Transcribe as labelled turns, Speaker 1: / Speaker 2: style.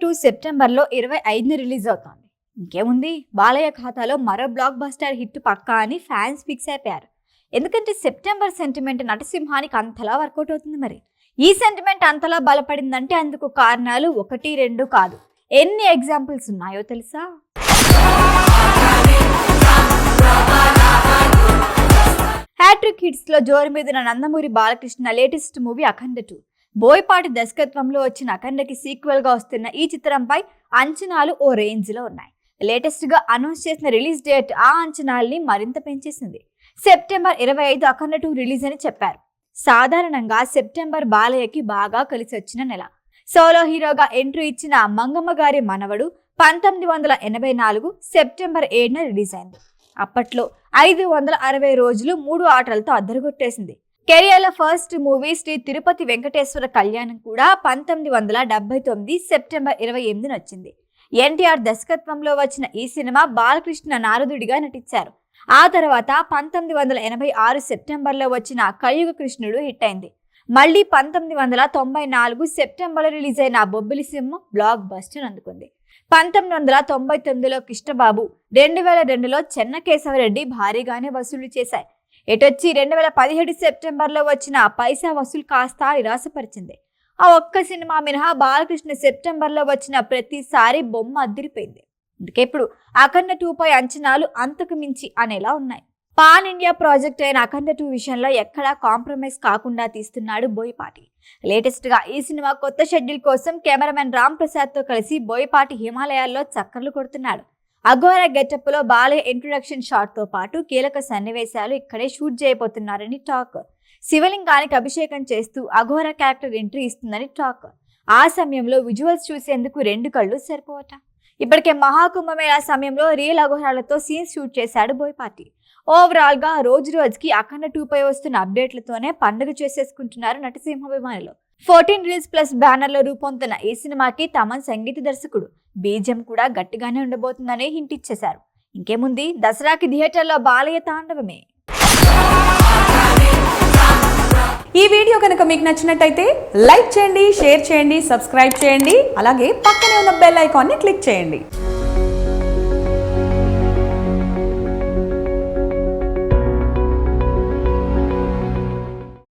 Speaker 1: 2 సెప్టెంబర్లో 25న రిలీజ్ అవుతోంది. ఇంకేముంది, బాలయ్య ఖాతాలో మరో బ్లాక్ బస్టర్ హిట్ పక్కా అని ఫ్యాన్స్ ఫిక్స్ అయిపోయారు. ఎందుకంటే సెప్టెంబర్ సెంటిమెంట్ నటసింహానికి అంతలా వర్కౌట్ అవుతుంది. మరి ఈ సెంటిమెంట్ అంతలా బలపడిందంటే అందుకు కారణాలు 1, 2 కాదు, ఎన్ని ఎగ్జాంపుల్స్ ఉన్నాయో తెలుసా? హ్యాట్రిక్ హిట్స్ లో జోరు మీదున్న నందమూరి బాలకృష్ణ లేటెస్ట్ మూవీ అఖండ 2. బోయపాటి దర్శకత్వంలో వచ్చిన అఖండకి సీక్వెల్ గా వస్తున్న ఈ చిత్రంపై అంచనాలు ఓ రేంజ్ లో ఉన్నాయి. లేటెస్ట్ గా అనౌన్స్ చేసిన రిలీజ్ డేట్ ఆ అంచనాల్ని మరింత పెంచేసింది. సెప్టెంబర్ 25 అఖండ 2 రిలీజ్ అని చెప్పారు. సాధారణంగా సెప్టెంబర్ బాలయ్యకి బాగా కలిసి వచ్చిన నెల. సోలో హీరోగా ఎంట్రీ ఇచ్చిన మంగమ్మ గారి మనవడు 1984 సెప్టెంబర్ 7న రిలీజ్ అయింది. అప్పట్లో 560 రోజులు 3 ఆటలతో అద్దరుగొట్టేసింది. కెరియర్లో ఫస్ట్ మూవీ శ్రీ తిరుపతి వెంకటేశ్వర కళ్యాణం కూడా 1979 సెప్టెంబర్ 28న వచ్చింది. ఎన్టీఆర్ దర్శకత్వంలో వచ్చిన ఈ సినిమా బాలకృష్ణ నారదుడిగా నటించారు. ఆ తర్వాత 1986 సెప్టెంబర్లో వచ్చిన కలియుగ కృష్ణుడు హిట్ అయింది. మళ్ళీ 1994 సెప్టెంబర్లో రిలీజ్ అయిన బొబ్బిలి సింహం బ్లాక్ బస్టర్ అందుకుంది. 1999లో కృష్ణబాబు, 2002లో చెన్నకేశవరెడ్డి భారీగానే వసూలు చేశాయి. ఎటొచ్చి 2017 సెప్టెంబర్లో వచ్చిన పైసా వసూలు కాస్త నిరాశపరిచింది. ఆ ఒక్క సినిమా మినహా బాలకృష్ణ సెప్టెంబర్లో వచ్చిన ప్రతిసారి బొమ్మ అదిరిపోయింది. అందుకే ఇప్పుడు అఖండ 2 పై అంచనాలు అంతకు మించి అనేలా ఉన్నాయి. పాన్ ఇండియా ప్రాజెక్ట్ అయిన అఖండ 2 విషయంలో ఎక్కడా కాంప్రమైజ్ కాకుండా తీస్తున్నాడు బోయపాటి. లేటెస్ట్ గా ఈ సినిమా కొత్త షెడ్యూల్ కోసం కెమెరామెన్ రామ్ ప్రసాద్ తో కలిసి బోయపాటి హిమాలయాల్లో చక్కర్లు కొడుతున్నాడు. అఘోర గెటప్ లో బాలయ్య ఇంట్రొడక్షన్ షాట్ తో పాటు కీలక సన్నివేశాలు ఇక్కడే షూట్ చేయబోతున్నారని టాక్. శివలింగానికి అభిషేకం చేస్తూ అఘోర క్యారెక్టర్ ఎంట్రీ ఇస్తుందని టాక్. ఆ సమయంలో విజువల్స్ చూసేందుకు 2 కళ్ళు సరిపోవట. ఇప్పటికే మహాకుంభమేళా సమయంలో రియల్ అఘోరాలతో సీన్స్ షూట్ చేశాడు బోయపాటి. ఓవరాల్ గా రోజు రోజుకి అఖండ 2 పై వస్తున్న అప్డేట్లతోనే పండుగ చేసేసుకుంటున్నారు నటసింహ అభిమానులు. 14 రీల్స్ ప్లస్ బ్యానర్ లో రూపొందుతున్న ఈ సినిమాకి తమన్ సంగీత దర్శకుడు. బీజం కూడా గట్టిగానే ఉండబోతుందని హింట్ ఇచ్చేశారు. ఇంకేముంది, దసరాకి థియేటర్లో బాలయ్య తాండవమే.
Speaker 2: ఈ వీడియో కనుక మీకు నచ్చినట్టయితే లైక్ చేయండి, షేర్ చేయండి, సబ్స్క్రైబ్ చేయండి. అలాగే పక్కనే ఉన్న బెల్ ఐకాన్ని క్లిక్ చేయండి.